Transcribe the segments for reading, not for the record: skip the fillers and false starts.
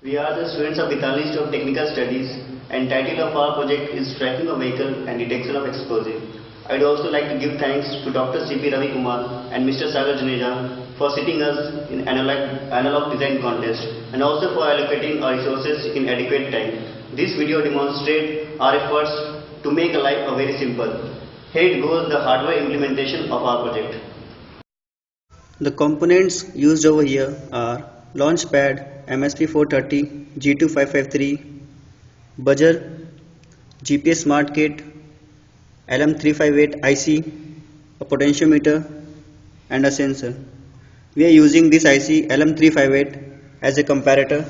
We are the students of Gitali Institute of Technical Studies and title of our project is Tracking a Vehicle and Detection of Explosive. I'd also like to give thanks to Dr. C.P. Ravi Kumar and Mr. Sagar Juneja for sitting us in analog design contest and also for allocating our resources in adequate time. This video demonstrates our efforts to make life very simple. Here it goes the hardware implementation of our project. The components used over here are Launchpad MSP430 G2553, buzzer, GPS Smart Kit, LM358 IC, a potentiometer and a sensor. We are using this IC LM358 as a comparator.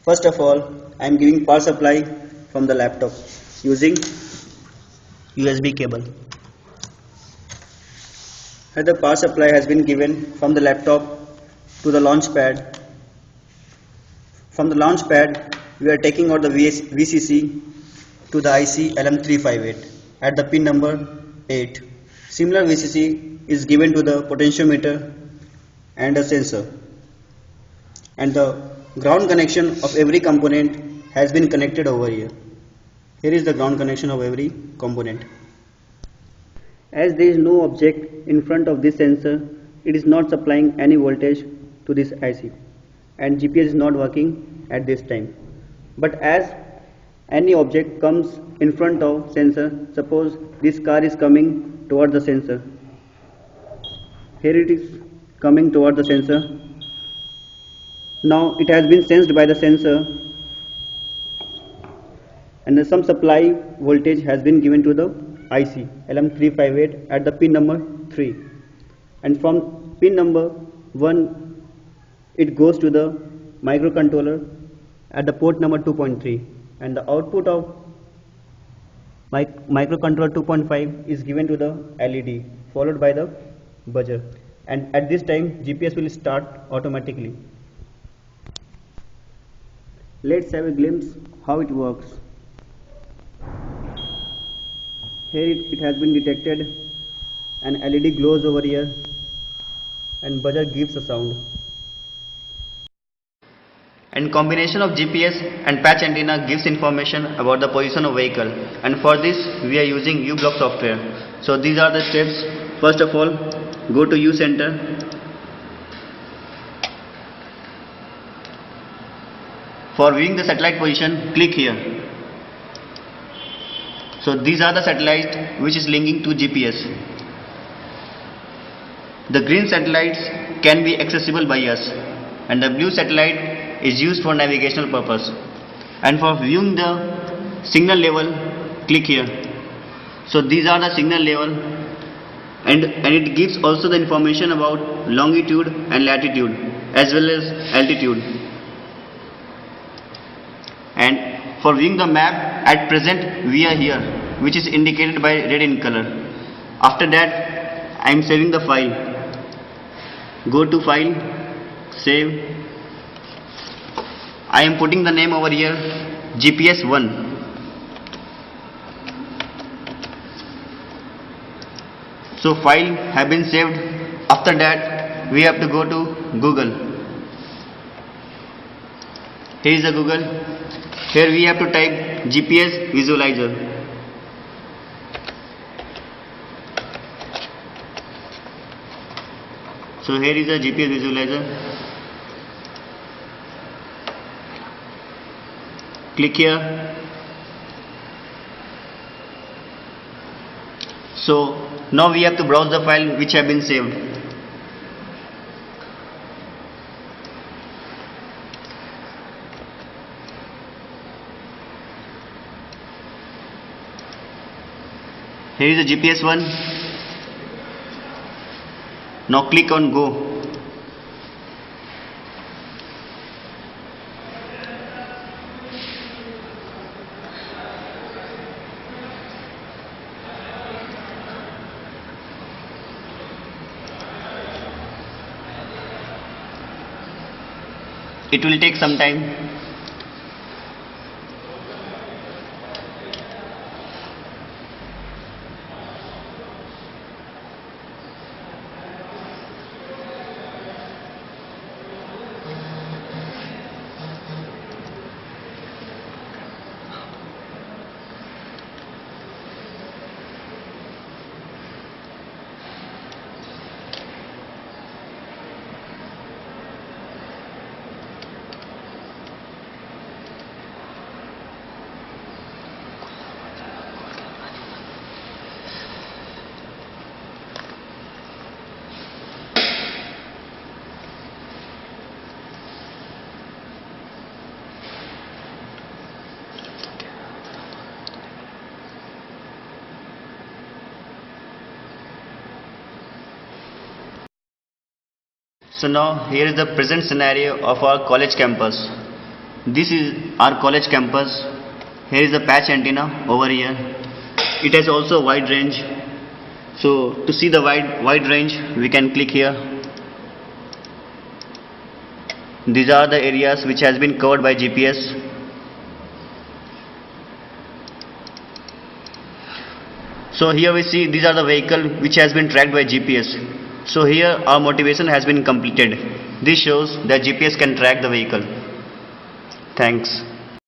First of all, I am giving power supply from the laptop using USB cable. Here the power supply has been given from the laptop to the Launchpad. From the Launchpad, we are taking out the VCC to the IC LM358 at the pin number 8. Similar VCC is given to the potentiometer and a sensor. And the ground connection of every component has been connected over here. Here is the ground connection of every component. As there is no object in front of this sensor, it is not supplying any voltage to this IC and GPS is not working at this time. But as any object comes in front of sensor, suppose this car is coming towards the sensor. Here it is coming towards the sensor. Now it has been sensed by the sensor and some supply voltage has been given to the IC LM358 at the pin number 3, and from pin number 1 it goes to the microcontroller at the port number 2.3, and the output of microcontroller 2.5 is given to the LED followed by the buzzer, and at this time GPS will start automatically. Let's have a glimpse how it works. Here it has been detected, an LED glows over here and buzzer gives a sound. And combination of GPS and patch antenna gives information about the position of vehicle, and for this we are using uBlock software. So these are the steps. First of all, go to U Center. For viewing the satellite position, click here. So these are the satellites which is linking to GPS. The green satellites can be accessible by us and the blue satellite is used for navigational purpose. And for viewing the signal level, click here. So these are the signal level and it gives also the information about longitude and latitude as well as altitude. And for viewing the map, at present we are here, which is indicated by red in color. After that, I am saving the file. Go to file, save. I am putting the name over here, GPS1. So file have been saved. After that, we have to go to Google. Here is the Google. Here we have to type GPS visualizer. So here is the GPS visualizer. Click here. So now we have to browse the file which have been saved. Here is the GPS one. Now click on go. It will take some time. So now here is the present scenario of our college campus. This is our college campus. Here is the patch antenna over here. It has also a wide range. So to see the wide range, we can click here. These are the areas which has been covered by GPS. So here we see these are the vehicle which has been tracked by GPS. So here our motivation has been completed. This shows that GPS can track the vehicle. Thanks.